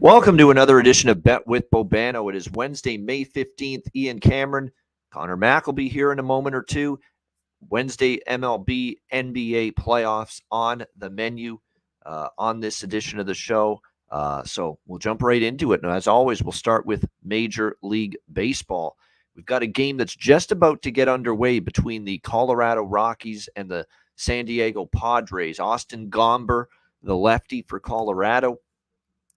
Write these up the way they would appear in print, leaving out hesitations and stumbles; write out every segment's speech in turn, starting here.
Welcome to another edition of Bet with Bobano. It is Wednesday, May 15th. Ian Cameron, Connor Mack will be here in a moment or two. Wednesday MLB NBA playoffs on the menu on this edition of the show. So we'll jump right into it. And as always, we'll start with Major League Baseball. We've got a game that's just about to get underway between the Colorado Rockies and the San Diego Padres. Austin Gomber, the lefty for Colorado.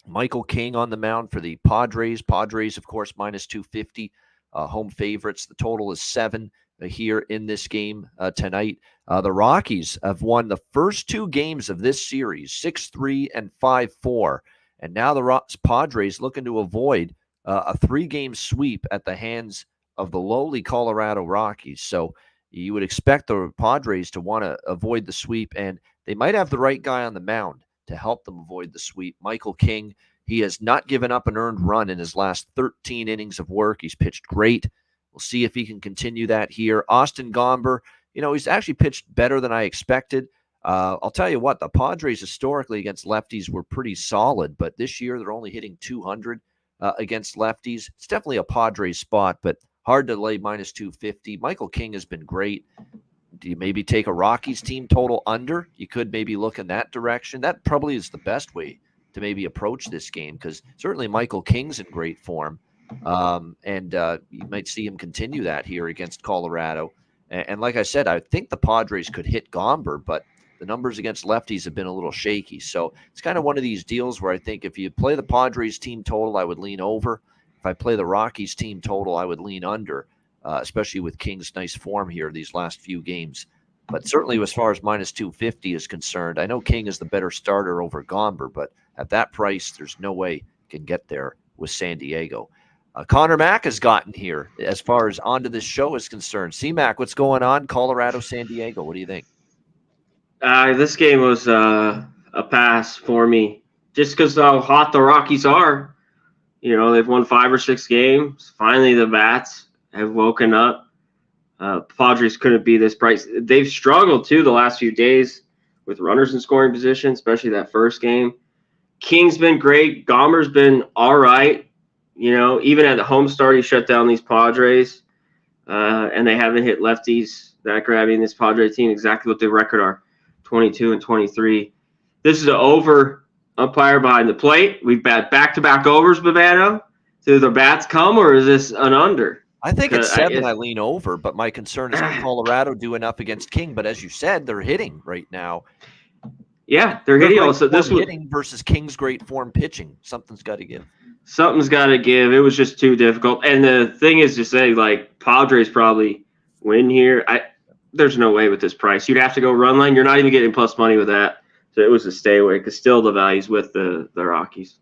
Michael King on the mound for the Padres. Padres, of course, minus 250, home favorites. The total is 7 here in this game tonight. The Rockies have won the first 2 games of this series, 6-3 and 5-4. And now the Padres looking to avoid a 3-game sweep at the hands of the lowly Colorado Rockies. So you would expect the Padres to want to avoid the sweep, and they might have the right guy on the mound to help them avoid the sweep. Michael King, he has not given up an earned run in his last 13 innings of work. He's pitched great. We'll see if he can continue that here. Austin Gomber, he's actually pitched better than I expected. I'll tell you what, the Padres historically against lefties were pretty solid, but this year they're only hitting 200 against lefties. It's definitely a Padres spot, but hard to lay minus 250. Michael King has been great. Do you maybe take a Rockies team total under? You could maybe look in that direction. That probably is the best way to maybe approach this game, because certainly Michael King's in great form. And you might see him continue that here against Colorado. And like I said, I think the Padres could hit Gomber, but the numbers against lefties have been a little shaky. So it's kind of one of these deals where I think if you play the Padres team total, I would lean over. If I play the Rockies team total, I would lean under. Especially with King's nice form here these last few games. But certainly as far as minus 250 is concerned, I know King is the better starter over Gomber, but at that price, there's no way he can get there with San Diego. Connor Mack has gotten here as far as onto this show is concerned. C-Mac, what's going on? Colorado, San Diego, what do you think? This game was a pass for me just because how hot the Rockies are. They've won 5 or 6 games. Finally, the bats have woken up. Padres couldn't be this price. They've struggled, too, the last few days with runners in scoring position, especially that first game. King's been great. Gomber's been all right. Even at the home start, he shut down these Padres. And they haven't hit lefties that grabbing this Padre team, exactly what the record are, 22 and 23. This is an over umpire behind the plate. We've had back-to-back overs, Bobano. Do the bats come, or is this an under? I think it's 7. I lean over, but my concern is can Colorado do enough against King? But as you said, they're hitting right now. Yeah, they're hitting. Also, this was hitting versus King's great form pitching. Something's got to give. Something's got to give. It was just too difficult. And the thing is to say, Padres probably win here. There's no way with this price. You'd have to go run line. You're not even getting plus money with that. So it was a stay away because still the value's with the Rockies.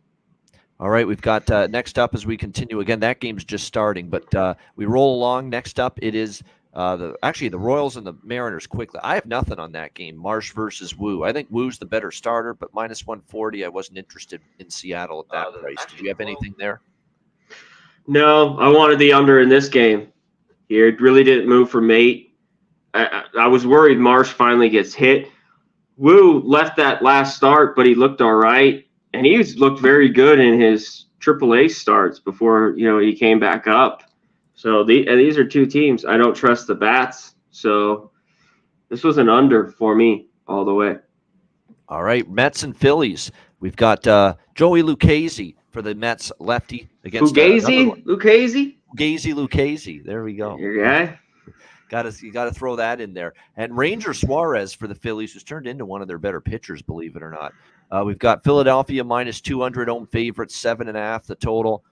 All right, we've got next up as we continue. Again, that game's just starting, but we roll along. Next up, it is the Royals and the Mariners quickly. I have nothing on that game, Marsh versus Wu. I think Wu's the better starter, but minus 140, I wasn't interested in Seattle at that price. Did you have anything there? No, I wanted the under in this game here. It really didn't move for Mate. I was worried Marsh finally gets hit. Wu left that last start, but he looked all right. And he's looked very good in his AAA starts before, he came back up. So these are 2 teams. I don't trust the bats. So this was an under for me all the way. All right, Mets and Phillies. We've got Joey Lucchesi for the Mets lefty against Lucchesi. There we go. Your guy. You got to throw that in there. And Ranger Suarez for the Phillies, who's turned into one of their better pitchers, believe it or not. We've got Philadelphia minus 200 home favorites, 7.5 the total.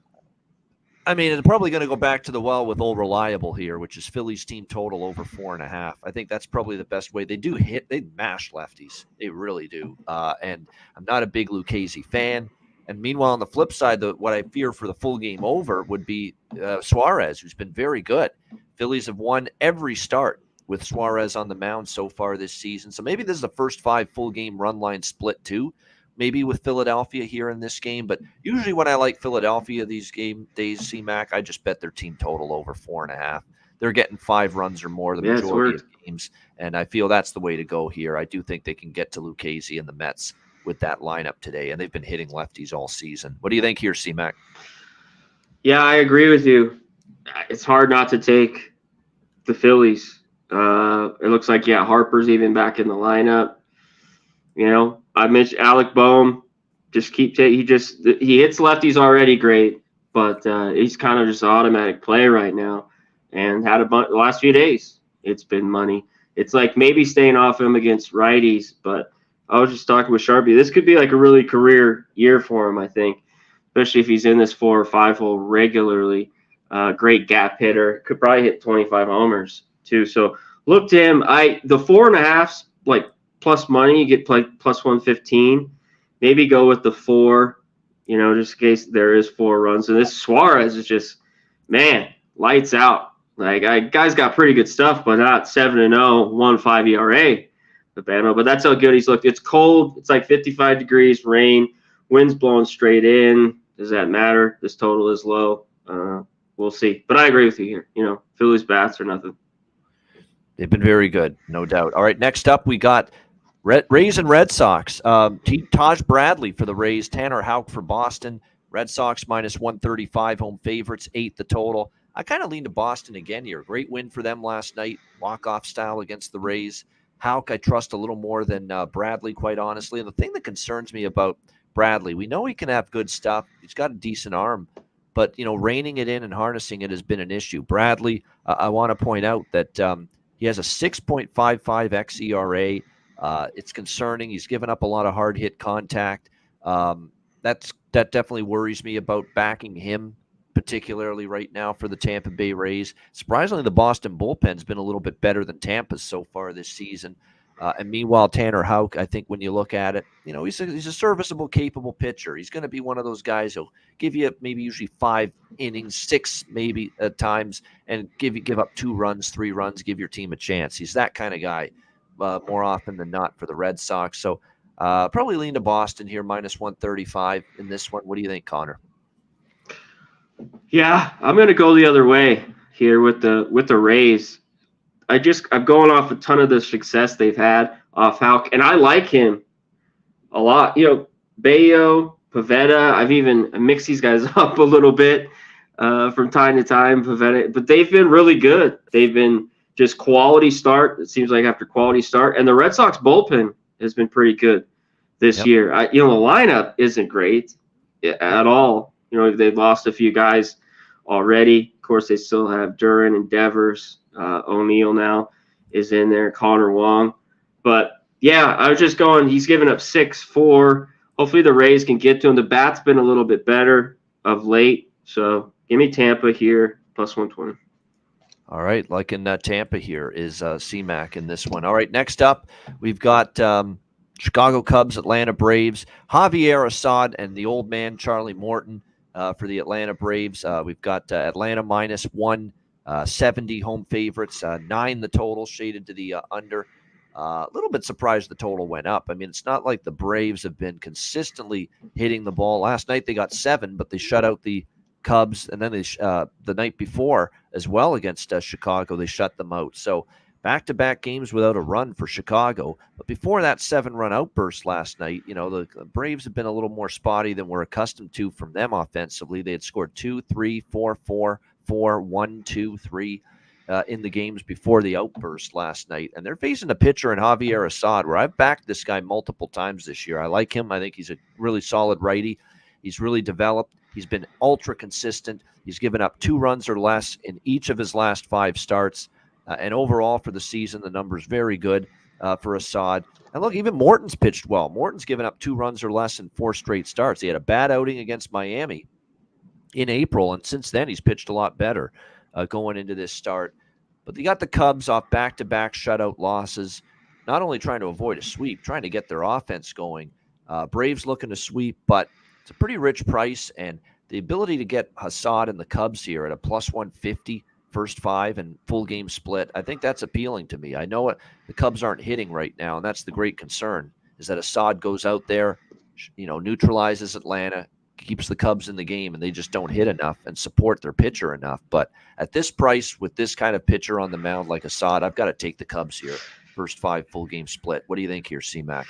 I mean, it's probably going to go back to the well with old reliable here, which is Phillies team total over 4.5. I think that's probably the best way. They mash lefties. They really do. And I'm not a big Lucchesi fan. And meanwhile, on the flip side, what I fear for the full game over would be Suarez, who's been very good. Phillies have won every start with Suarez on the mound so far this season. So maybe this is the first 5 full game run line split too. Maybe with Philadelphia here in this game. But usually when I like Philadelphia these game days, C-Mac, I just bet their team total over 4.5. They're getting 5 runs or more the majority of games. And I feel that's the way to go here. I do think they can get to Lucchesi and the Mets with that lineup today, and they've been hitting lefties all season. What do you think here, C-Mac? Yeah, I agree with you. It's hard not to take the Phillies. It looks like, yeah, Harper's even back in the lineup. I mentioned Alec Boehm. Just keep taking. He hits lefties already great, but he's kind of just an automatic play right now, and had a bunch the last few days. It's been money. It's like maybe staying off him against righties, but I was just talking with Sharpie. This could be like a really career year for him, I think, especially if he's in this 4 or 5 hole regularly. Great gap hitter. Could probably hit 25 homers too. So look to him. The 4.5 like plus money. You get like plus 115. Maybe go with the 4. Just in case there is 4 runs. And this Suarez is just, man, lights out. Like, guy's got pretty good stuff, but not 7-0, 1.5 ERA. Bobano, but that's how good he's looked. It's cold. It's like 55 degrees, rain, wind's blowing straight in. Does that matter? This total is low. We'll see. But I agree with you here. Phillies bats or nothing. They've been very good, no doubt. All right, next up we got Rays and Red Sox. Taj Bradley for the Rays, Tanner Houck for Boston. Red Sox minus 135, home favorites, 8 the total. I kind of lean to Boston again here. Great win for them last night, walk-off style against the Rays. Houck I trust a little more than Bradley, quite honestly. And the thing that concerns me about Bradley, we know he can have good stuff. He's got a decent arm. But, reining it in and harnessing it has been an issue. Bradley, I want to point out that he has a 6.55 xERA. It's concerning. He's given up a lot of hard hit contact. That definitely worries me about backing him, particularly right now for the Tampa Bay Rays. Surprisingly, the Boston bullpen's been a little bit better than Tampa's so far this season. And meanwhile, Tanner Houck, I think when you look at it, he's a serviceable, capable pitcher. He's going to be one of those guys who'll give you maybe usually 5 innings, 6 maybe at times, and give up 2 runs, 3 runs, give your team a chance. He's that kind of guy more often than not for the Red Sox. So probably lean to Boston here, minus 135 in this one. What do you think, Connor? Yeah, I'm going to go the other way here with the Rays. I'm going off a ton of the success they've had off Houck, and I like him a lot. Bayo, Pivetta, I've even mixed these guys up a little bit from time to time, Pivetta, but they've been really good. They've been just quality start, it seems like, after quality start, and the Red Sox bullpen has been pretty good this year. The lineup isn't great at all. They've lost a few guys already. Of course, they still have Duran and Devers. O'Neill now is in there, Connor Wong. But, yeah, I was just going, he's given up 6-4. Hopefully the Rays can get to him. The bat's been a little bit better of late. So give me Tampa here, plus 120. All right, like in Tampa here is C-Mac in this one. All right, next up, we've got Chicago Cubs, Atlanta Braves, Javier Assad, and the old man, Charlie Morton, for the Atlanta Braves. We've got Atlanta minus 170 home favorites, 9 the total, shaded to the under. A little bit surprised the total went up. I mean, it's not like the Braves have been consistently hitting the ball. Last night they got 7, but they shut out the Cubs, and then the night before as well against Chicago, they shut them out. So back-to-back games without a run for Chicago. But before that 7-run outburst last night, the Braves have been a little more spotty than we're accustomed to from them offensively. They had scored 2, 3, 4, 4, 4, 1, 2, 3 in the games before the outburst last night. And they're facing a pitcher in Javier Assad, where I've backed this guy multiple times this year. I like him. I think he's a really solid righty. He's really developed. He's been ultra consistent. He's given up 2 runs or less in each of his last 5 starts. And overall for the season, the number's very good for Assad. And look, even Morton's pitched well. Morton's given up 2 runs or less in 4 straight starts. He had a bad outing against Miami in April, and since then he's pitched a lot better going into this start. But they got the Cubs off back-to-back shutout losses, not only trying to avoid a sweep, trying to get their offense going. Braves looking to sweep, but it's a pretty rich price, and the ability to get Assad and the Cubs here at a plus 150 first 5 and full game split, I think that's appealing to me. I know the Cubs aren't hitting right now, and that's the great concern, is that Assad goes out there, neutralizes Atlanta, keeps the Cubs in the game, and they just don't hit enough and support their pitcher enough. But at this price, with this kind of pitcher on the mound like Assad, I've got to take the Cubs here. First 5 full game split. What do you think here, C-Mac?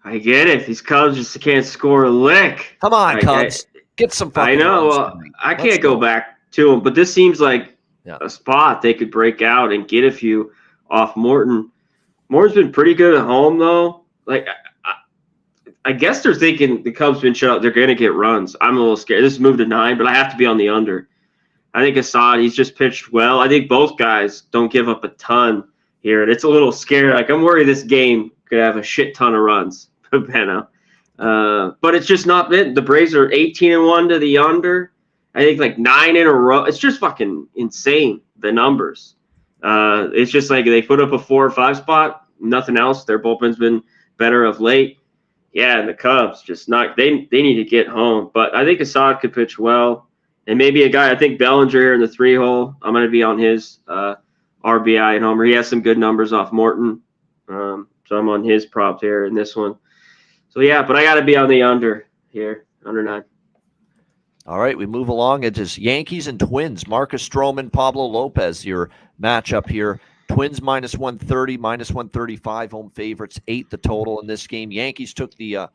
I get it. These Cubs just can't score a lick. Come on, I, Cubs. Get some I fucking know. runs tonight. I Let's can't go go. back to them, but this seems like Yeah. a spot they could break out and get a few off Morton. Morton's been pretty good at home, though. Like, I guess they're thinking the Cubs been shut out. They're going to get runs. I'm a little scared. This moved to 9, but I have to be on the under. I think Assad, he's just pitched well. I think both guys don't give up a ton here, and it's a little scary. Like, I'm worried this game could have a shit ton of runs, Bobano. But it's just not been. The Braves are 18-1 to the under. I think like 9 in a row. It's just fucking insane, the numbers. It's just like they put up a 4 or 5 spot, nothing else. Their bullpen's been better of late. Yeah, and the Cubs just not. They need to get home. But I think Assad could pitch well, and maybe a guy. I think Bellinger here in the 3-hole. I'm going to be on his RBI and homer. He has some good numbers off Morton, so I'm on his prop here in this one. So yeah, but I got to be on the under here, under 9. All right, we move along. It is Yankees and Twins. Marcus Stroman, Pablo Lopez, your matchup here. Twins minus 130, minus 135, home favorites, 8 the total in this game. Yankees took the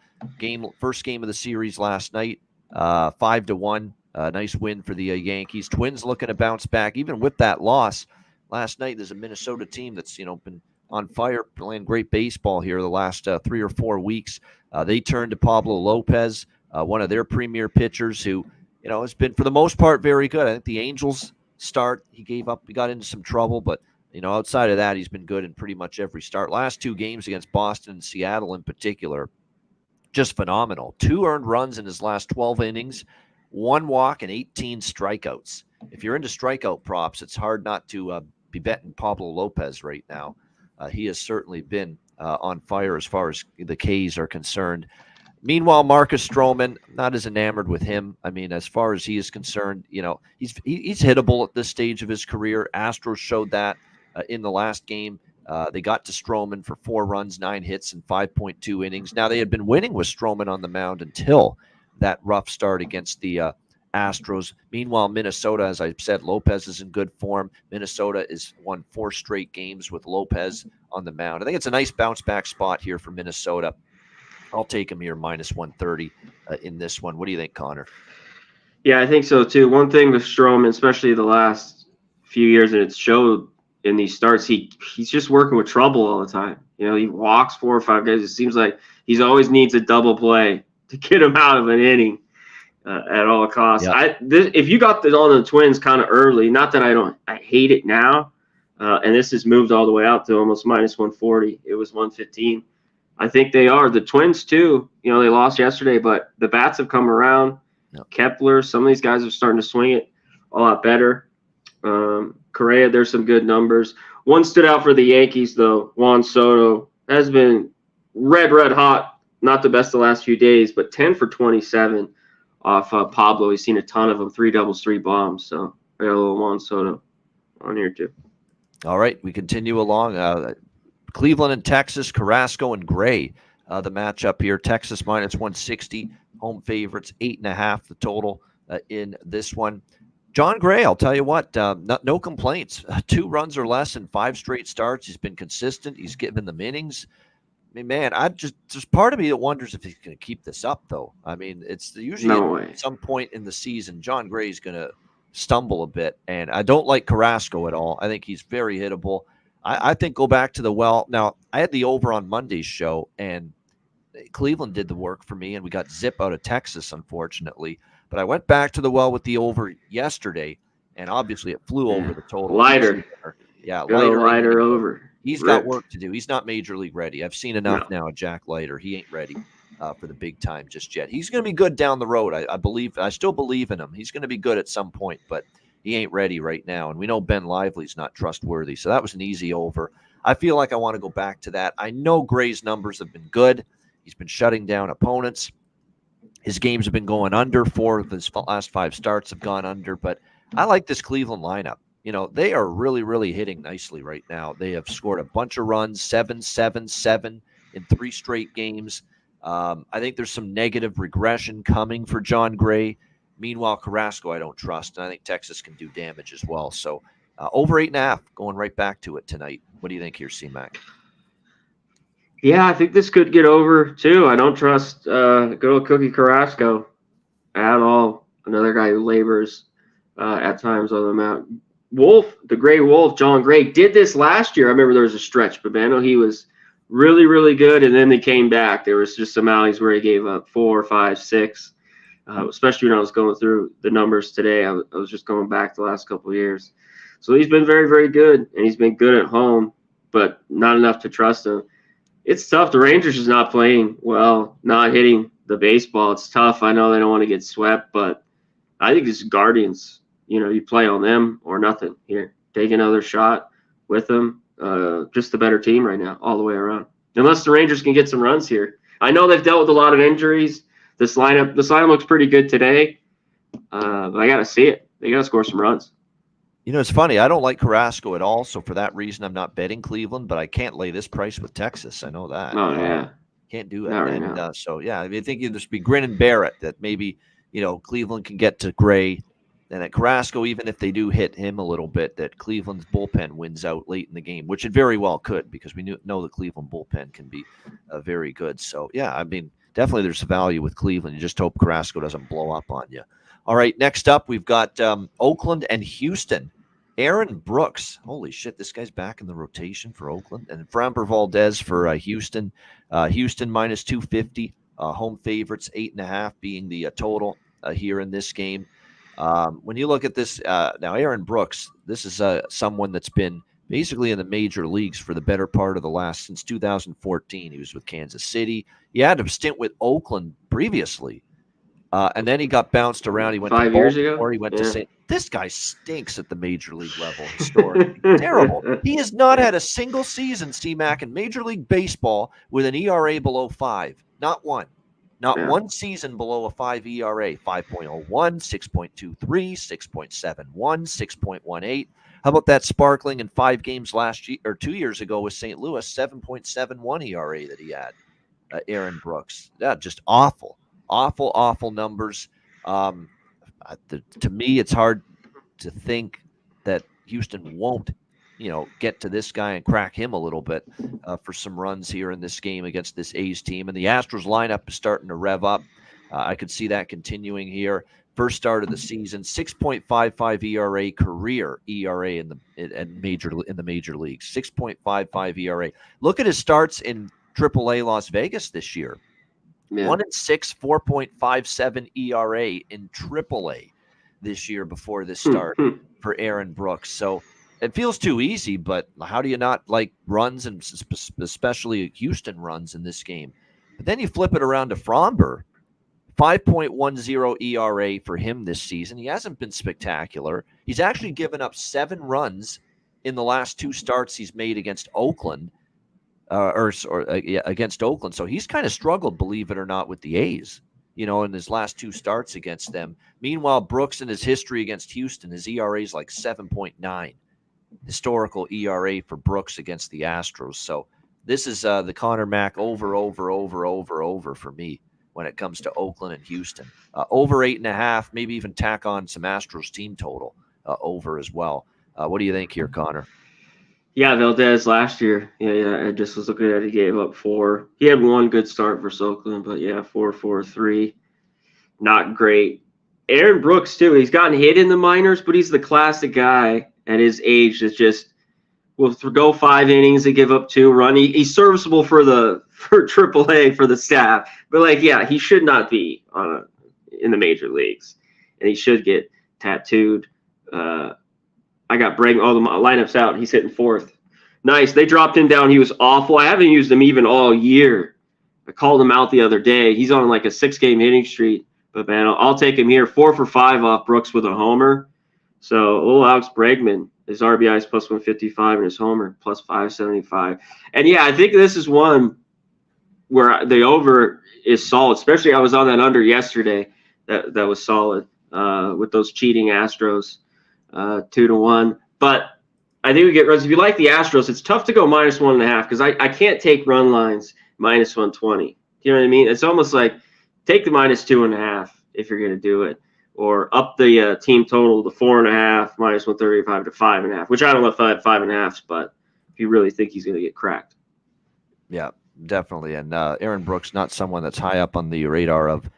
first game of the series last night, 5-1. Nice win for the Yankees. Twins looking to bounce back, even with that loss last night. There's a Minnesota team that's been on fire, playing great baseball here the last 3 or 4 weeks. They turned to Pablo Lopez, one of their premier pitchers, who has been for the most part very good. I think the Angels start he gave up, he got into some trouble, but outside of that, he's been good in pretty much every start. Last 2 games against Boston and Seattle in particular, just phenomenal. 2 earned runs in his last 12 innings, 1 walk, and 18 strikeouts. If you're into strikeout props, it's hard not to be betting Pablo Lopez right now. He has certainly been on fire as far as the K's are concerned. Meanwhile, Marcus Stroman, not as enamored with him. I mean, as far as he is concerned, he's hittable at this stage of his career. Astros showed that in the last game. They got to Stroman for 4 runs, 9 hits, and 5.2 innings. Now, they had been winning with Stroman on the mound until that rough start against the Astros. Meanwhile, Minnesota, as I said, Lopez is in good form. Minnesota has won 4 straight games with Lopez on the mound. I think it's a nice bounce-back spot here for Minnesota. I'll take him here minus 130 in this one. What do you think, Connor? Yeah, I think so too. One thing with Stroman, especially the last few years, and it's showed in these starts, he's just working with trouble all the time. He walks 4 or 5 guys. It seems like he's always needs a double play to get him out of an inning at all costs. Yep. If you got this on the Twins kind of early, not that I hate it now, and this has moved all the way out to almost minus 140. It was 115. I think they are. The Twins, too, they lost yesterday, but the bats have come around. Yep. Kepler, some of these guys are starting to swing it a lot better. Correa, there's some good numbers. One stood out for the Yankees, though. Juan Soto has been red hot. Not the best the last few days, but 10 for 27 off Pablo. He's seen a ton of them, 3 doubles, 3 bombs. So I got a little Juan Soto on here, too. All right, we continue along. Cleveland and Texas, Carrasco and Gray, the matchup here. Texas minus 160, home favorites, 8.5 the total in this one. John Gray, I'll tell you what, no complaints. 2 runs or less in 5 straight starts. He's been consistent. He's given them innings. I mean, man, there's part of me that wonders if he's going to keep this up, though. I mean, it's usually at some point in the season, John Gray's going to stumble a bit, and I don't like Carrasco at all. I think he's very hittable. I think go back to the well. Now, I had the over on Monday's show, and Cleveland did the work for me, and we got zip out of Texas, unfortunately. But I went back to the well with the over yesterday, and obviously it flew over the total. Lighter. Yeah, lighter over. He's got work to do. He's not major league ready. I've seen enough now of Jack Leiter. He ain't ready for the big time just yet. He's going to be good down the road. I still believe in him. He's going to be good at some point, but he ain't ready right now. And we know Ben Lively's not trustworthy. So that was an easy over. I feel like I want to go back to that. I know Gray's numbers have been good. He's been shutting down opponents. His games have been going under. 4 of his last 5 starts have gone under. But I like this Cleveland lineup. They are really, really hitting nicely right now. They have scored a bunch of runs, 7, 7, 7 in 3 straight games. I think there's some negative regression coming for John Gray. Meanwhile, Carrasco, I don't trust. And I think Texas can do damage as well. So over 8.5, going right back to it tonight. What do you think here, C-Mac? Yeah, I think this could get over too. I don't trust good old Cookie Carrasco at all. Another guy who labors at times on the mound. Wolf, the Gray Wolf, John Gray, did this last year. I remember there was a stretch, but man, he was really, really good, and then they came back. There was just some alleys where he gave up 4, 5, 6. Especially when I was going through the numbers today. I was just going back the last couple of years. So he's been very, very good, and he's been good at home, but not enough to trust him. It's tough. The Rangers is not playing well, not hitting the baseball. It's tough. I know they don't want to get swept, but I think it's Guardians. You play on them or nothing here. Take another shot with them. Just the better team right now, all the way around. Unless the Rangers can get some runs here. I know they've dealt with a lot of injuries. This lineup looks pretty good today. But I got to see it. They got to score some runs. It's funny. I don't like Carrasco at all, so for that reason, I'm not betting Cleveland. But I can't lay this price with Texas. I know that. Oh yeah, can't do it. Not right now. So yeah, I think you'd just be grin and bear it that maybe Cleveland can get to Gray, and at Carrasco, even if they do hit him a little bit, that Cleveland's bullpen wins out late in the game, which it very well could because we know the Cleveland bullpen can be very good. So yeah, I mean, definitely there's value with Cleveland. You just hope Carrasco doesn't blow up on you. All right, next up, we've got Oakland and Houston. Aaron Brooks. Holy shit, this guy's back in the rotation for Oakland. And Framber Valdez for Houston. Houston minus 250. Home favorites, 8.5 being the total here in this game. When you look at this, now Aaron Brooks, this is someone that's been basically in the major leagues for the better part of since 2014. He was with Kansas City. He had a stint with Oakland previously. And then he got bounced around. He went 5 to years ago. He went to St. This guy stinks at the major league level historically. Terrible. He has not had a single season, C-Mac, in Major League Baseball with an ERA below 5. Not one. Not one season below a 5 ERA. 5.01, 6.23, 6.71, 6.18. How about that sparkling in 5 games last year or 2 years ago with St. Louis, 7.71 ERA that he had, Aaron Brooks. Yeah, just awful. Awful numbers. To me, it's hard to think that Houston won't, get to this guy and crack him a little bit for some runs here in this game against this A's team. And the Astros lineup is starting to rev up. I could see that continuing here. First start of the season, 6.55 ERA career ERA in the major leagues. 6.55 ERA. Look at his starts in AAA Las Vegas this year. Yeah. 1-6, 4.57 ERA in AAA this year before this start for Aaron Brooks. So it feels too easy, but how do you not like runs, and especially Houston runs in this game? But then you flip it around to Framber, 5.10 ERA for him this season. He hasn't been spectacular. He's actually given up 7 runs in the last 2 starts he's made against Oakland. Against Oakland. So he's kind of struggled, believe it or not, with the A's, in his last 2 starts against them. Meanwhile, Brooks in his history against Houston, his ERA is like 7.9. Historical ERA for Brooks against the Astros. So this is the Connor Mack over for me when it comes to Oakland and Houston. Over 8.5, maybe even tack on some Astros team total over as well. What do you think here, Connor? Yeah, Valdez last year. Yeah. I just was looking at it. He gave up 4. He had 1 good start for Oakland, but 4-4-3. Not great. Aaron Brooks, too. He's gotten hit in the minors, but he's the classic guy at his age that just will go 5 innings and give up 2 run. He's serviceable for AAA for the staff. But, he should not be in the major leagues. And he should get tattooed. I got Bregman, all the lineups out. He's hitting 4th. Nice. They dropped him down. He was awful. I haven't used him even all year. I called him out the other day. He's on like a 6-game hitting streak. But, man, I'll take him here. 4 for 5 off Brooks with a homer. So, little Alex Bregman, his RBI is plus 155 and his homer plus 575. And, I think this is one where the over is solid. Especially I was on that under yesterday. That was solid with those cheating Astros. 2-1, but I think we get runs. If you like the Astros, it's tough to go minus 1.5 because I can't take run lines minus 120. You know what I mean? It's almost like take the minus 2.5 if you're going to do it, or up the team total to 4.5 minus 135 to 5.5, which I don't know if I have 5.5s, but if you really think he's going to get cracked. Yeah, Definitely. And Aaron Brooks, not someone that's high up on the radar of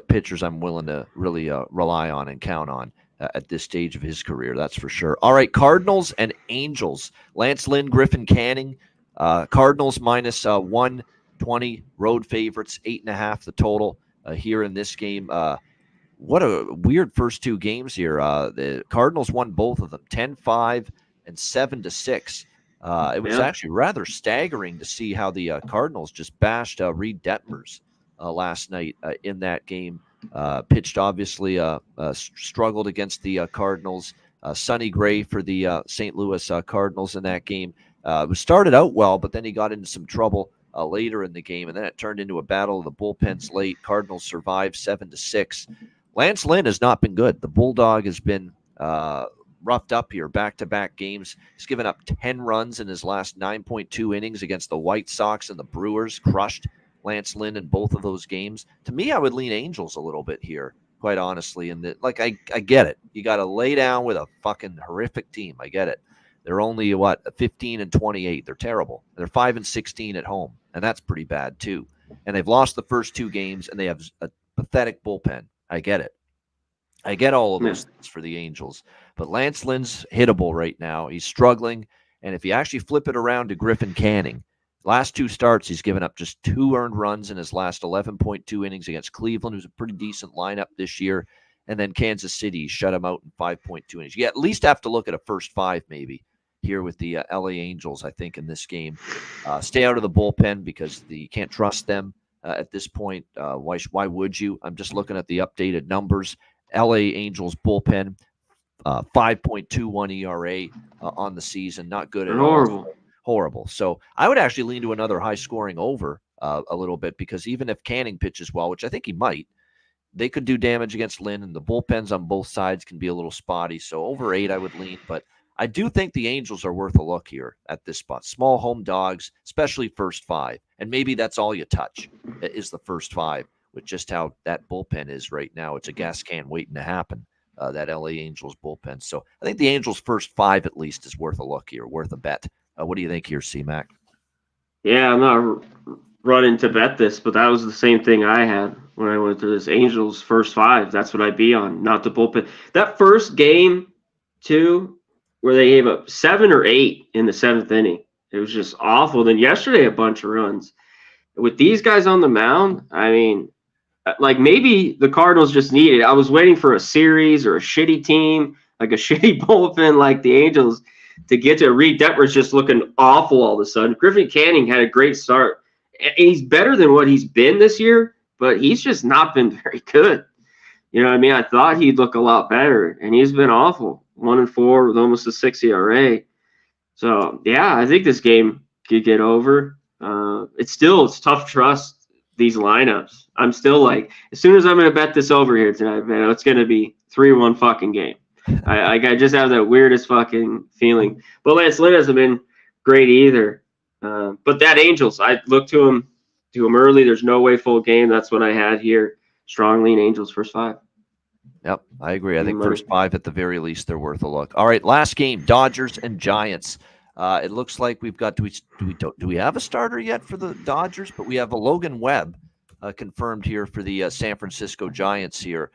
pitchers I'm willing to really rely on and count on at this stage of his career. That's for sure. All right, Cardinals and Angels. Lance Lynn, Griffin Canning. Cardinals minus 120, road favorites, 8.5 the total here in this game. What a weird first two games here. The Cardinals won both of them, 10-5 and 7-6. It was Yeah. actually rather staggering to see how the Cardinals just bashed Reed Detmers last night in that game. Pitched obviously struggled against the Cardinals. Sonny Gray for the St. Louis Cardinals in that game. It was started out well, but then he got into some trouble later in the game, and then it turned into a battle of the bullpens late. Cardinals survived 7-6. Lance Lynn has not been good. The Bulldog has been roughed up here, back-to-back games. He's given up 10 runs in his last 9.2 innings against the White Sox and the Brewers. Crushed Lance Lynn in both of those games. To me, I would lean Angels a little bit here, quite honestly. And I get it. You got to lay down with a fucking horrific team. I get it. They're only 15 and 28. They're terrible. They're 5 and 16 at home, and that's pretty bad too. And they've lost the first two games, and they have a pathetic bullpen. I get it. I get all of Yeah. those things for the Angels, but Lance Lynn's hittable right now. He's struggling, and if you actually flip it around to Griffin Canning, last two starts he's given up just 2 earned runs in his last 11.2 innings against Cleveland, who's a pretty decent lineup this year, and then Kansas City shut him out in 5.2 innings. You at least have to look at a first 5 maybe here with the LA Angels, I think, in this game. Stay out of the bullpen because you can't trust them at this point. Why would you? I'm just looking at the updated numbers. LA Angels bullpen, 5.21 ERA on the season. Not good They're at all. horrible. Horrible. So I would actually lean to another high scoring over a little bit because even if Canning pitches well, which I think he might, they could do damage against Lynn, and the bullpens on both sides can be a little spotty. So over 8, I would lean, but I do think the Angels are worth a look here at this spot. Small home dogs, especially first 5, and maybe that's all you touch is the first 5 with just how that bullpen is right now. It's a gas can waiting to happen. That LA Angels bullpen. So I think the Angels' first 5 at least is worth a look here, worth a bet. What do you think here, C-Mac? Yeah, I'm not running to bet this, but that was the same thing I had when I went to this Angels first 5. That's what I'd be on, not the bullpen. That first game, too, where they gave up 7 or 8 in the 7th inning, it was just awful. Then yesterday, a bunch of runs. With these guys on the mound, I mean, like maybe the Cardinals just needed. I was waiting for a series or a shitty team, like a shitty bullpen like the Angels, to get to Reed Detmers just looking awful all of a sudden. Griffin Canning had a great start. And he's better than what he's been this year, but he's just not been very good. You know what I mean? I thought he'd look a lot better, and he's been awful. 1-4 with almost a 6 ERA. So, yeah, I think this game could get over. It's tough to trust these lineups. I'm still like, as soon as I'm going to bet this over here tonight, man, it's going to be 3-1 fucking game. I just have that weirdest fucking feeling. But Lance Lynn hasn't been great either. But that Angels, I looked to him early. There's no way full game. That's what I had here. Strong lean Angels first 5. Yep, I agree. I think first 5 at the very least, they're worth a look. All right, last game, Dodgers and Giants. It looks like we've got. Do we have a starter yet for the Dodgers? But we have a Logan Webb confirmed here for the San Francisco Giants here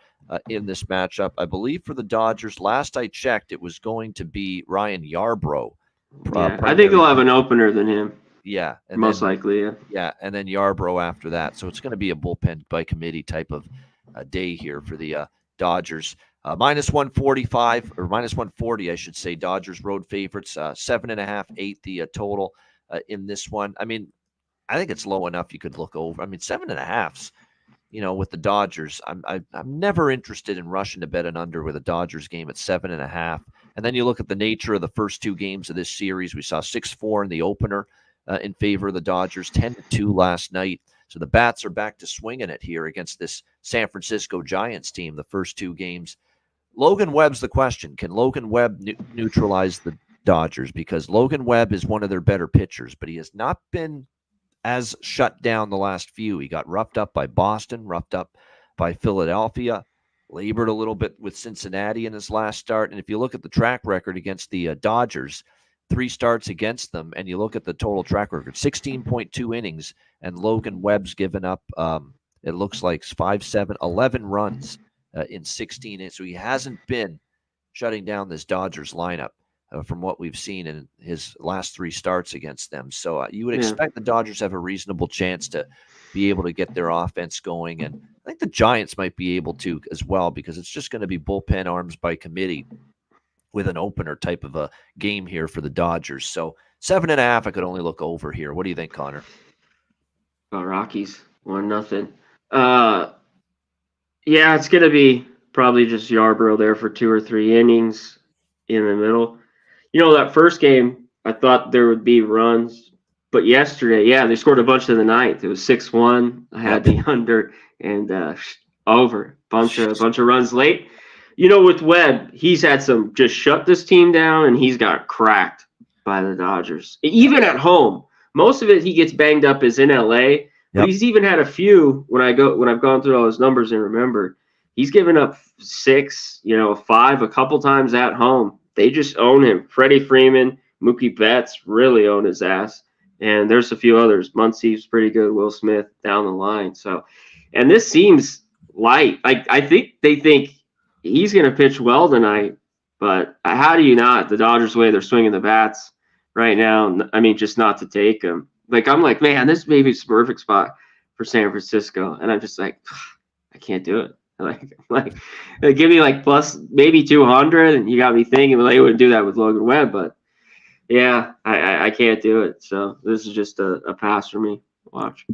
in this matchup. I believe for the Dodgers, last I checked, it was going to be Ryan Yarbrough. I think they'll have an opener than him. Yeah, and most likely. Yeah. Yeah, and then Yarbrough after that. So it's going to be a bullpen by committee type of day here for the Dodgers. Minus 145 or minus 140, I should say. Dodgers road favorites, 7.5, 8 the total in this one. I mean, I think it's low enough you could look over. I mean, 7.5s, with the Dodgers. I'm never interested in rushing to bet an under with a Dodgers game at 7.5. And then you look at the nature of the first 2 games of this series. We saw 6-4 in the opener in favor of the Dodgers, 10-2 last night. So the bats are back to swinging it here against this San Francisco Giants team, the first 2 games. Logan Webb's the question. Can Logan Webb neutralize the Dodgers? Because Logan Webb is one of their better pitchers, but he has not been as shut down the last few. He got roughed up by Boston, roughed up by Philadelphia, labored a little bit with Cincinnati in his last start. And if you look at the track record against the Dodgers, 3 starts against them, and you look at the total track record, 16.2 innings, and Logan Webb's given up, it looks like 5, 7, 11 runs in 16 innings. So he hasn't been shutting down this Dodgers lineup from what we've seen in his last 3 starts against them. So you would expect the Dodgers have a reasonable chance to be able to get their offense going. And I think the Giants might be able to as well, because it's just going to be bullpen arms by committee with an opener type of a game here for the Dodgers. So 7.5, I could only look over here. What do you think, Connor? Rockies 1-0. Yeah, it's gonna be probably just Yarbrough there for 2 or 3 innings in the middle. That first game, I thought there would be runs, but yesterday, they scored a bunch in the ninth. It was 6-1. I had the under and over. Bunch of runs late. With Webb, he's had some just shut this team down, and he's got cracked by the Dodgers. Even at home, most of it he gets banged up is in LA. But he's even had a few when I've gone through all his numbers and remember, he's given up 6, 5 a couple times at home. They just own him. Freddie Freeman, Mookie Betts really own his ass. And there's a few others. Muncie's pretty good. Will Smith down the line. So, and this seems light. I think they think he's going to pitch well tonight. But how do you not? The Dodgers' way they're swinging the bats right now. I mean, just not to take him. I'm like, man, this may be the perfect spot for San Francisco. And I'm just like, I can't do it. Like give me plus maybe 200, and you got me thinking they wouldn't do that with Logan Webb, but yeah, I can't do it. So this is just a pass for me. Watch.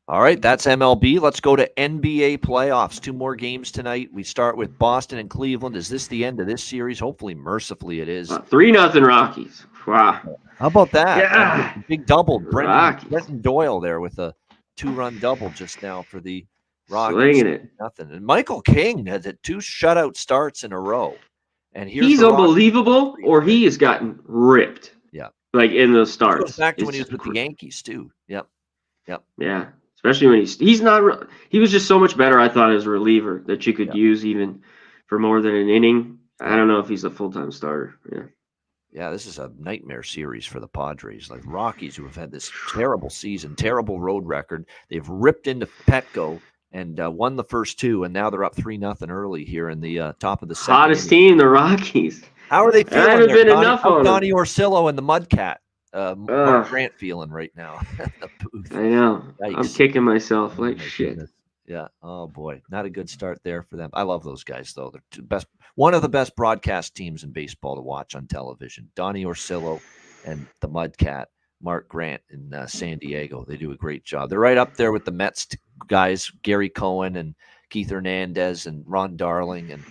All right, that's MLB. Let's go to NBA playoffs. 2 more games tonight. We start with Boston and Cleveland. Is this the end of this series? Hopefully, mercifully, it is. 3-0 Rockies. Wow. How about that? Yeah. Big double. Brenton Doyle there with a 2-run double just now for the Rockies. Slinging it. Nothing. And Michael King has 2 shutout starts in a row. And he's unbelievable, or he has gotten ripped. Yeah. In those starts. Goes back to when he was with the Yankees, too. Yep. Yeah. Especially when he's not – he was just so much better, I thought, as a reliever that you could use even for more than an inning. I don't know if he's a full-time starter. Yeah. Yeah, this is a nightmare series for the Padres. Rockies, who have had this terrible season, terrible road record. They've ripped into Petco and won the first 2, and now they're up 3-0 early here in the top of the second. Hottest team, the Rockies. How are they feeling? I haven't been enough on Donnie Orsillo and the Mudcat. Mark Grant feeling right now. The booth. I know. Yikes. I'm kicking myself like shit. Goodness. Yeah. Oh boy, not a good start there for them. I love those guys though. They're one of the best broadcast teams in baseball to watch on television. Donnie Orsillo and the Mudcat, Mark Grant in San Diego. They do a great job. They're right up there with the Mets guys, Gary Cohen and Keith Hernandez and Ron Darling, and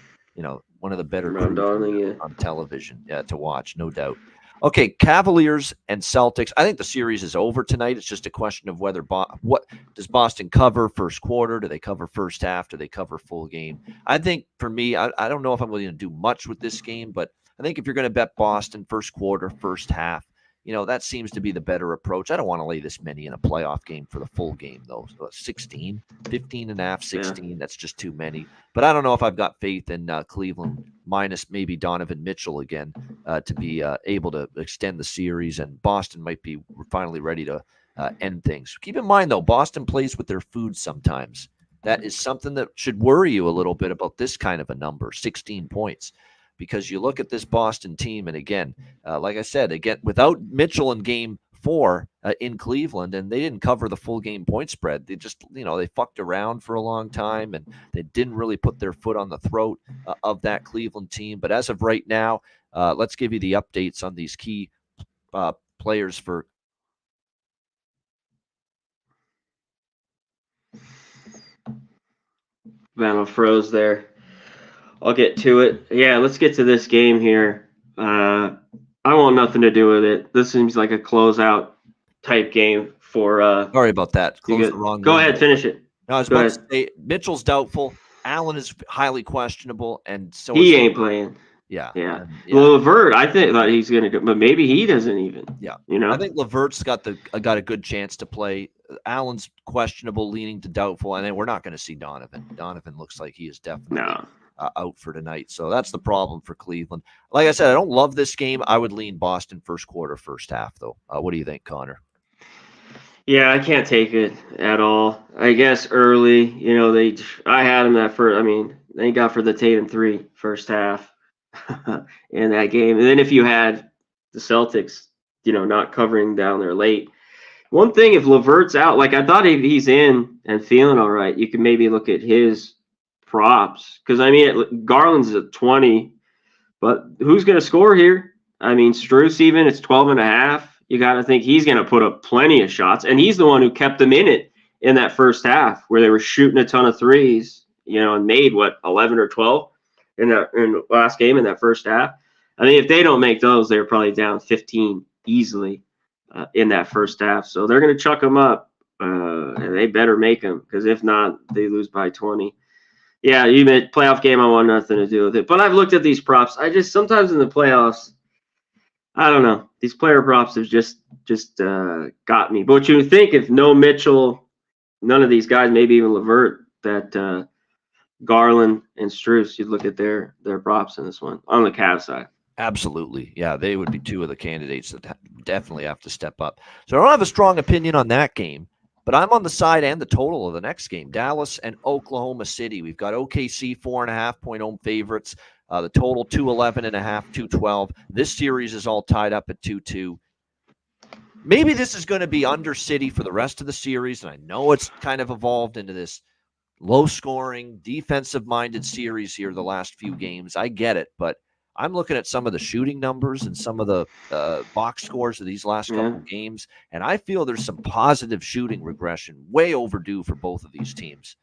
one of the better crews on television to watch, no doubt. Okay, Cavaliers and Celtics. I think the series is over tonight. It's just a question of whether what does Boston cover first quarter? Do they cover first half? Do they cover full game? I think for me, I don't know if I'm going to do much with this game, but I think if you're going to bet Boston first quarter, first half, that seems to be the better approach. I don't want to lay this many in a playoff game for the full game, though. So 16, 15.5, 16, that's just too many. But I don't know if I've got faith in Cleveland minus maybe Donovan Mitchell again to be able to extend the series, and Boston might be finally ready to end things. Keep in mind, though, Boston plays with their food sometimes. That is something that should worry you a little bit about this kind of a number, 16 points. Because you look at this Boston team, and again, like I said, without Mitchell in Game 4 in Cleveland, and they didn't cover the full game point spread. They just, they fucked around for a long time, and they didn't really put their foot on the throat of that Cleveland team. But as of right now, let's give you the updates on these key players for. Bobano froze there. I'll get to it. Yeah, let's get to this game here. I want nothing to do with it. This seems like a closeout type game for. Sorry about that. Close the wrong. Go ahead, finish it. No, I was about to say Mitchell's doubtful. Allen is highly questionable, and so he ain't playing. Yeah. Well, LeVert, I think that he's going to go, but maybe he doesn't even. Yeah. I think LeVert's got a good chance to play. Allen's questionable, leaning to doubtful, and then we're not going to see Donovan. Donovan looks like he is definitely out for tonight. So that's the problem for Cleveland. Like I said, I don't love this game. I would lean Boston first quarter, first half, though. What do you think, Connor? Yeah, I can't take it at all. I guess early, I had them that first. I mean, they got for the Tatum 3 first half in that game, and then if you had the Celtics, not covering down there late. One thing, if Levert's out, like I thought if he's in and feeling all right, you could maybe look at his props because I mean Garland's at 20, but who's going to score here? I mean, Strus even, it's 12 and a half. You got to think he's going to put up plenty of shots. And he's the one who kept them in it in that first half where they were shooting a ton of threes, and made, 11 or 12 in the last game in that first half. I mean, if they don't make those, they're probably down 15 easily in that first half. So they're going to chuck them up, and they better make them because if not, they lose by 20. Yeah, you made playoff game. I want nothing to do with it. But I've looked at these props. I just sometimes in the playoffs, I don't know. These player props have just got me. But what you would think if no Mitchell, none of these guys, maybe even Levert, that Garland and Strus, you'd look at their props in this one on the Cavs side. Absolutely. Yeah, they would be two of the candidates that definitely have to step up. So I don't have a strong opinion on that game, but I'm on the side and the total of the next game, Dallas and Oklahoma City. We've got OKC 4.5-point home favorites. The total 211.5, 212. This series is all tied up at 2-2. Maybe this is going to be under City for the rest of the series, and I know it's kind of evolved into this low-scoring, defensive-minded series here the last few games. I get it, but I'm looking at some of the shooting numbers and some of the box scores of these last couple of games, and I feel there's some positive shooting regression, way overdue for both of these teams.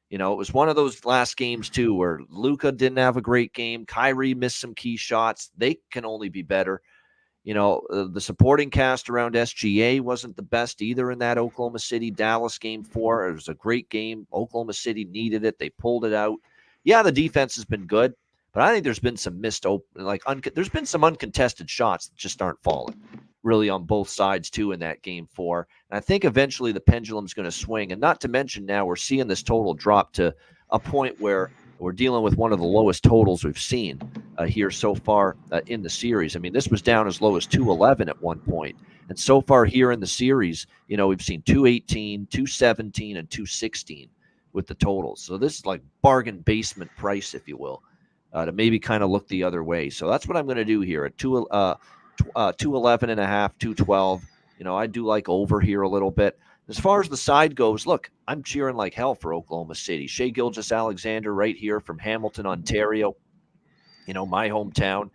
It was one of those last games, too, where Luka didn't have a great game. Kyrie missed some key shots. They can only be better. The supporting cast around SGA wasn't the best either in that Oklahoma City-Dallas Game 4. It was a great game. Oklahoma City needed it. They pulled it out. Yeah, the defense has been good, but I think there's been some there's been some uncontested shots that just aren't falling, really, on both sides, too, in that Game 4. And I think eventually the pendulum's going to swing. And not to mention now we're seeing this total drop to a point where we're dealing with one of the lowest totals we've seen here so far in the series. I mean, this was down as low as 211 at one point. And so far here in the series, we've seen 218, 217, and 216 with the totals. So this is like bargain basement price, if you will, to maybe kind of look the other way. So that's what I'm going to do here at 211.5, 212. I do like over here a little bit. As far as the side goes, look, I'm cheering like hell for Oklahoma City. Shai Gilgeous-Alexander right here from Hamilton, Ontario, my hometown,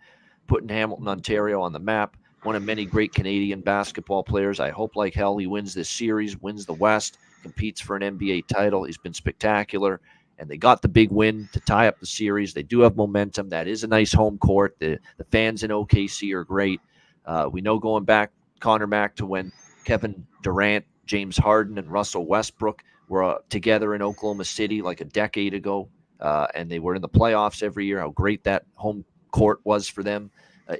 putting Hamilton, Ontario on the map. One of many great Canadian basketball players. I hope like hell he wins this series, wins the West, competes for an NBA title. He's been spectacular, and they got the big win to tie up the series. They do have momentum. That is a nice home court. The fans in OKC are great. We know going back, Connor Mack, to when Kevin Durant, James Harden, and Russell Westbrook were together in Oklahoma City like a decade ago, and they were in the playoffs every year, how great that home court was for them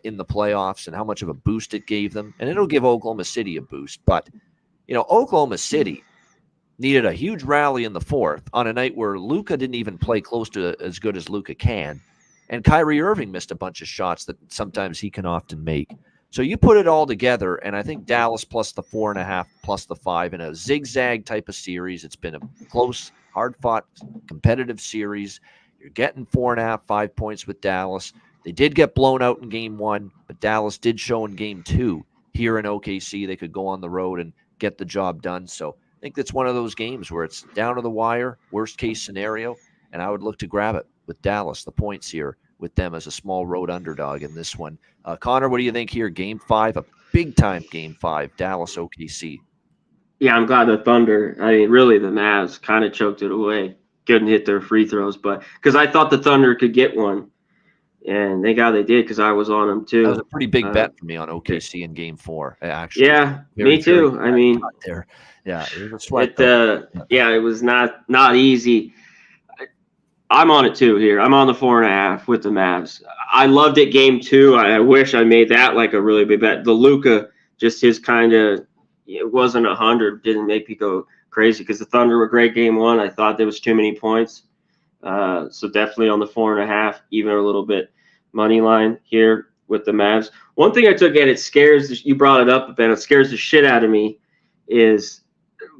in the playoffs and how much of a boost it gave them. And it'll give Oklahoma City a boost. But, Oklahoma City needed a huge rally in the fourth on a night where Luka didn't even play close to as good as Luka can. And Kyrie Irving missed a bunch of shots that sometimes he can often make. So you put it all together, and I think Dallas plus the 4.5 plus the 5 in a zigzag type of series. It's been a close, hard-fought, competitive series. You're getting 4.5, 5 points with Dallas. They did get blown out in Game 1, but Dallas did show in Game 2 here in OKC they could go on the road and get the job done. So I think that's one of those games where it's down to the wire, worst-case scenario, and I would look to grab it with Dallas, the points here, with them as a small road underdog in this one. Connor, what do you think here? Game 5, a big-time Game 5, Dallas OKC. Yeah, I'm glad the Thunder, really the Mavs kind of choked it away. Couldn't hit their free throws, but because I thought the Thunder could get one, and thank God they did because I was on them too. That was a pretty big bet for me on OKC in Game 4, actually. Yeah, me too. There. Yeah, it was a sweat. It was not easy. I'm on it too here. I'm on the 4.5 with the Mavs. I loved it Game 2. I wish I made that like a really big bet. The Luka, just his kind of, it wasn't 100, didn't make me go crazy because the Thunder were great Game 1. I thought there was too many points. So definitely on the 4.5, even a little bit money line here with the Mavs. One thing I took, and it scares, you brought it up, Ben, it scares the shit out of me, is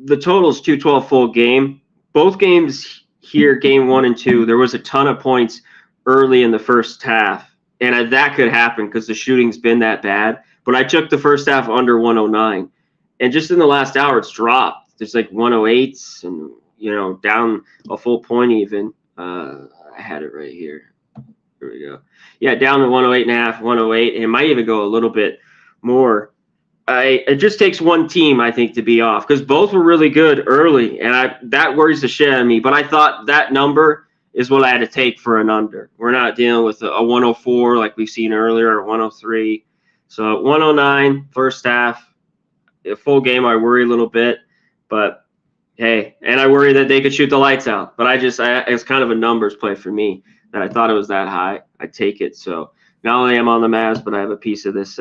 the total's 212 full game. Both games here, game 1 and 2, there was a ton of points early in the first half. And that could happen because the shooting's been that bad. But I took the first half under 109. And just in the last hour, it's dropped. There's like 108s and, down a full point even. I had it right here. Here we go. Yeah, down to 108.5, 108. And it might even go a little bit more. It just takes one team, I think, to be off because both were really good early, and that worries the shit out of me. But I thought that number is what I had to take for an under. We're not dealing with a 104 like we've seen earlier or 103. So 109 first half, a full game. I worry a little bit, but hey, and I worry that they could shoot the lights out. But it's kind of a numbers play for me that I thought it was that high. I take it. So not only am I on the Mavs, but I have a piece of this.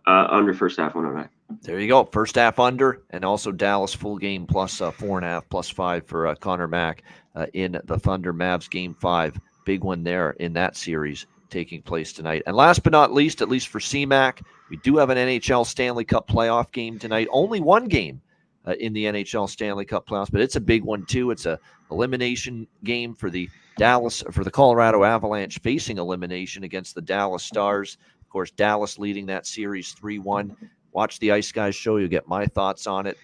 Under first half 109. There you go. First half under, and also Dallas full game plus 4.5, plus 5 for Connor Mack in the Thunder Mavs game 5. Big one there in that series taking place tonight. And last but not least, at least for CMAC, we do have an NHL Stanley Cup playoff game tonight. Only one game in the NHL Stanley Cup playoffs, but it's a big one too. It's a elimination game for the Colorado Avalanche facing elimination against the Dallas Stars. Of course, Dallas leading that series 3-1. Watch the Ice Guys show. You'll get my thoughts on it.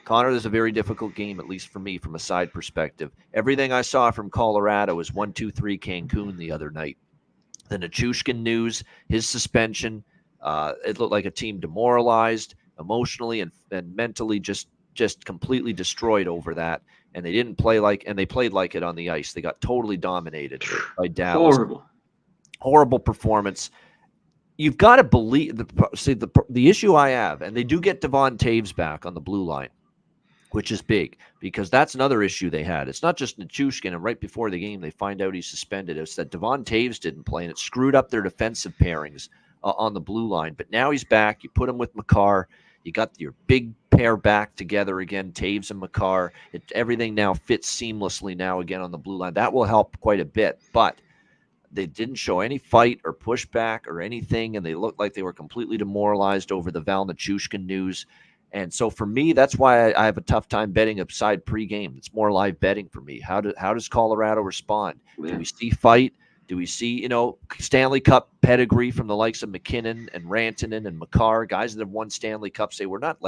Connor, this is a very difficult game, at least for me, from a side perspective. Everything I saw from Colorado was 1-2-3 Cancun the other night. The Nichushkin news, his suspension, it looked like a team demoralized, emotionally and mentally just completely destroyed over that. And they didn't play and they played like it on the ice. They got totally dominated by Dallas. Horrible performance. You've got to believe the issue I have, and they do get Devon Taves back on the blue line, which is big because that's another issue they had. It's not just Nichushkin, and right before the game they find out he's suspended. It's that Devon Taves didn't play, and it screwed up their defensive pairings on the blue line. But now he's back. You put him with Makar. You got your big pair back together again, Taves and Makar. Everything now fits seamlessly now again on the blue line. That will help quite a bit, but they didn't show any fight or pushback or anything, and they looked like they were completely demoralized over the Val Nichushkin news. And so for me, that's why I have a tough time betting upside pregame. It's more live betting for me. How does Colorado respond? Yeah. Do we see fight? Do we see, Stanley Cup pedigree from the likes of McKinnon and Rantanen and Makar, guys that have won Stanley Cups say we're not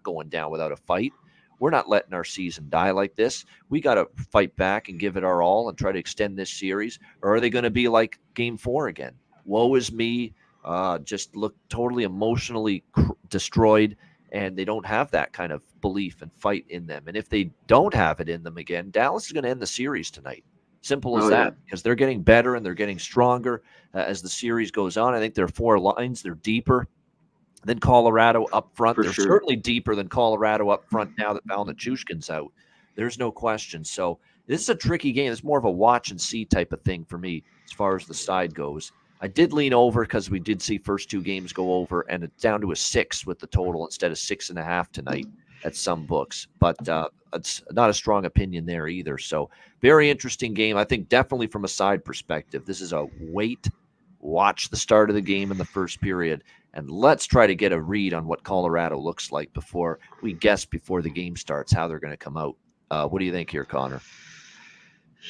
going down without a fight. We're not letting our season die like this. We got to fight back and give it our all and try to extend this series. Or are they going to be like Game 4 again? Woe is me. Just look totally emotionally destroyed, and they don't have that kind of belief and fight in them. And if they don't have it in them again, Dallas is going to end the series tonight. Simple as that, because they're getting better and they're getting stronger as the series goes on. I think there are 4 lines. They're deeper than Colorado up front. They're certainly deeper than Colorado up front now that Val Nichushkin's out. There's no question. So this is a tricky game. It's more of a watch and see type of thing for me as far as the side goes. I did lean over because we did see first 2 games go over, and it's down to a 6 with the total instead of 6.5 tonight at some books. But it's not a strong opinion there either. So very interesting game. I think definitely from a side perspective, this is a watch the start of the game in the first period. And let's try to get a read on what Colorado looks like before we guess before the game starts how they're going to come out. What do you think here, Connor?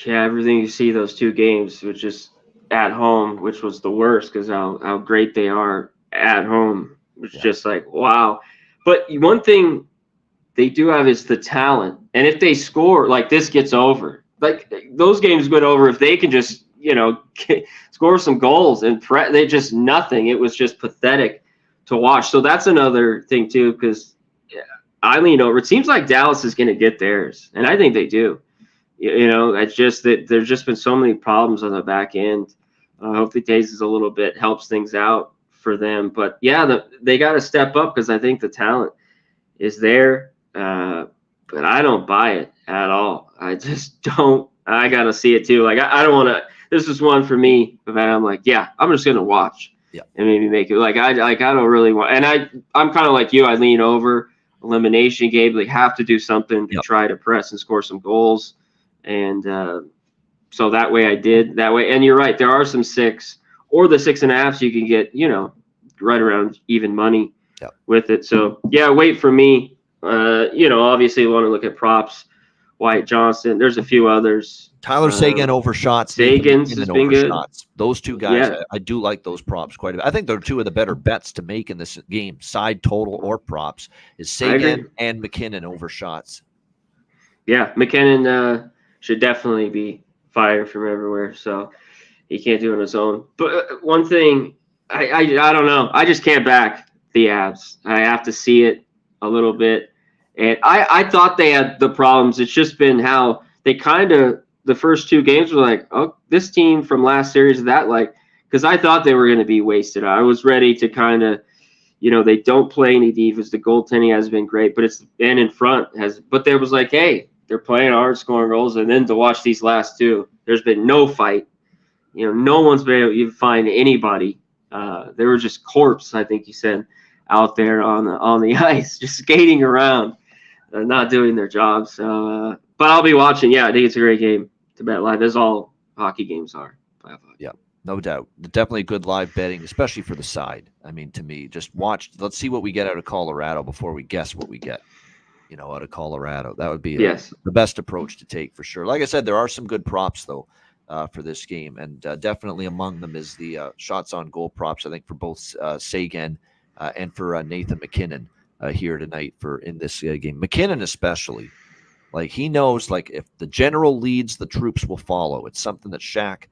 Yeah, everything you see those 2 games, which is at home, which was the worst because how great they are at home. It's just like, wow. But one thing they do have is the talent. And if they score, like this gets over. Like those games get over if they can just score some goals and they just nothing. It was just pathetic to watch. So that's another thing too, because I lean over. It seems like Dallas is going to get theirs, and I think they do. It's just that there's just been so many problems on the back end. Hopefully, Taves is a little bit helps things out for them. But yeah, they got to step up because I think the talent is there. But I don't buy it at all. I just don't. I got to see it too. Like I don't want to. This is one for me that I'm like, yeah, I'm just gonna watch and maybe make it. Like I don't really want, and I'm kind of like you. I lean over elimination game. Like have to do something to try to press and score some goals. and so that way I did that way. And you're right, there are some 6 or the 6.5s you can get, right around even money Yep. with it. So yeah, wait for me. Obviously you want to look at props. Wyatt Johnston. There's a few others. Tyler Sagan over shots, Nathan Sagan's has McKinnon been over good. shots. Those two guys, Yeah. I do like those props quite a bit. I think they're two of the better bets to make in this game, side total or props, is Sagan and McKinnon over shots. Yeah, McKinnon should definitely be fired from everywhere, so he can't do it on his own. But one thing, I don't know. I just can't back the Avs. I have to see it a little bit. And I thought they had the problems. It's just been how they kind of the first 2 games were like, oh, this team from last series, because I thought they were going to be wasted. I was ready to kind of, they don't play any defense. The goaltending has been great, but in front but there was like, hey, they're playing hard, scoring goals, and then to watch these last 2, there's been no fight. No one's been able to even find anybody. They were just corpse, I think you said, out there on the ice, just skating around, not doing their job. So, but I'll be watching. Yeah, I think it's a great game to bet live, as all hockey games are. Yeah, no doubt. Definitely good live betting, especially for the side. I mean, to me, just watch. Let's see what we get out of Colorado before we guess what we get. Out of Colorado, that would be the best approach to take for sure. Like I said, there are some good props though. For this game, and definitely among them is the shots on goal props. I think for both Sagan and for Nathan McKinnon here tonight in this game. McKinnon especially, like he knows, like if the general leads, the troops will follow. It's something that Shaq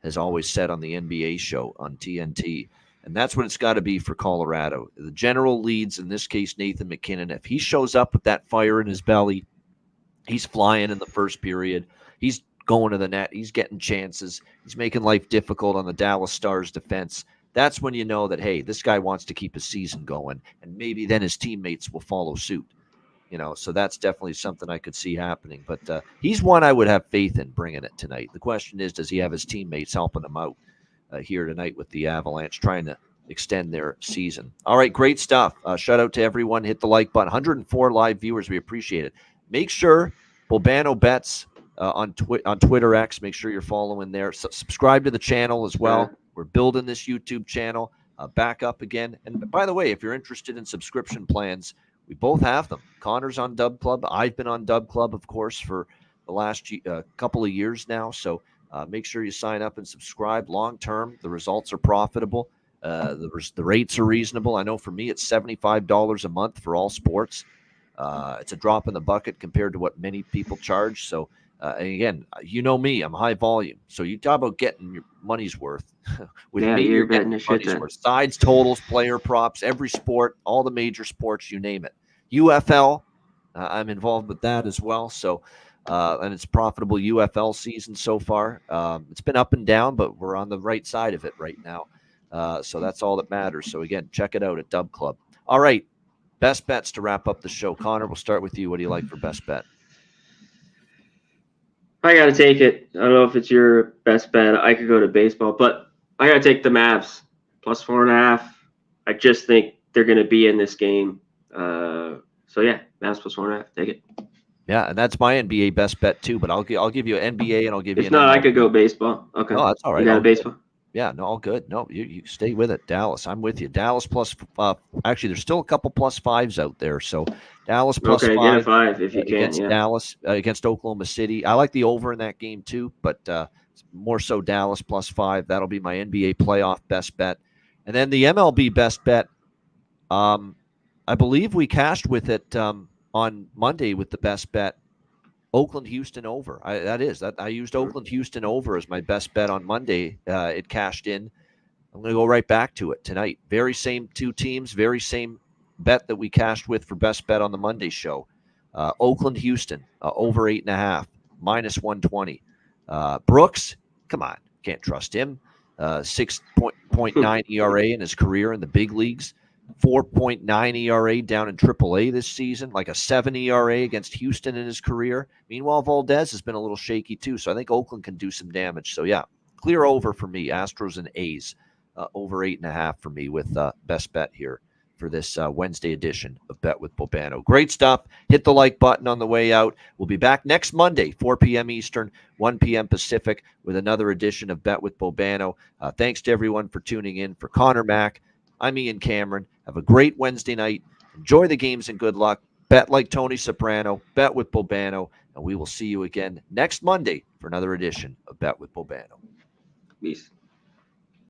has always said on the NBA show on TNT, and that's what it's got to be for Colorado. The general leads, in this case, Nathan McKinnon. If he shows up with that fire in his belly, he's flying in the first period. He's going to the net. He's getting chances. He's making life difficult on the Dallas Stars defense. That's when you know that, hey, this guy wants to keep his season going, and maybe then his teammates will follow suit. So that's definitely something I could see happening. But he's one I would have faith in bringing it tonight. The question is, does he have his teammates helping him out here tonight with the Avalanche, trying to extend their season? All right, great stuff. Shout out to everyone. Hit the like button. 104 live viewers. We appreciate it. Make sure Bobano Bets on Twitter X. Make sure you're following there. Subscribe to the channel as well. We're building this YouTube channel back up again. And by the way, if you're interested in subscription plans, we both have them. Connor's on Dub Club. I've been on Dub Club, of course, for the last couple of years now. So make sure you sign up and subscribe. Long term, the results are profitable. The rates are reasonable. I know for me, it's $75 a month for all sports. It's a drop in the bucket compared to what many people charge. So, and again, you know me, I'm high volume. So you talk about getting your money's worth. With me, you're getting your money's worth. Sides, totals, player props, every sport, all the major sports, you name it. UFL, I'm involved with that as well. So, and it's profitable UFL season so far. It's been up and down, but we're on the right side of it right now. So that's all that matters. So again, check it out at Dub Club. All right. Best bets to wrap up the show. Connor, we'll start with you. What do you like for best bet? I got to take it. I don't know if it's your best bet. I could go to baseball, but I got to take the Mavs plus 4.5. I just think they're going to be in this game. So yeah, Mavs plus 4.5. Take it. Yeah, and that's my NBA best bet too. But I'll give you an NBA and I'll give you. If not, I could go baseball. Okay. Oh, that's all right. You got a baseball. Yeah, no, all good. No, you stay with it. Dallas, I'm with you. Dallas plus actually, there's still a couple plus 5s out there. So Dallas plus 5. Get a 5 if you can. Against Dallas, against Oklahoma City. I like the over in that game too, but more so Dallas plus 5. That'll be my NBA playoff best bet. And then the MLB best bet, I believe we cashed with it on Monday with the best bet. Oakland, Houston over. I used Oakland, Houston over as my best bet on Monday. It cashed in. I'm going to go right back to it tonight. Very same 2 teams, very same bet that we cashed with for best bet on the Monday show. Oakland, Houston over 8.5, minus 120. Brooks, come on, can't trust him. 6.9 ERA in his career in the big leagues. 4.9 ERA down in AAA this season, like a 7 ERA against Houston in his career. Meanwhile, Valdez has been a little shaky too, so I think Oakland can do some damage. So yeah, clear over for me. Astros and A's over 8.5 for me with best bet here for this Wednesday edition of Bet with Bobano. Great stuff. Hit the like button on the way out. We'll be back next Monday, 4 p.m. Eastern, 1 p.m. Pacific, with another edition of Bet with Bobano. Thanks to everyone for tuning in. For Connor Mack, I'm Ian Cameron. Have a great Wednesday night. Enjoy the games and good luck. Bet like Tony Soprano. Bet with Bobano. And we will see you again next Monday for another edition of Bet with Bobano. Peace.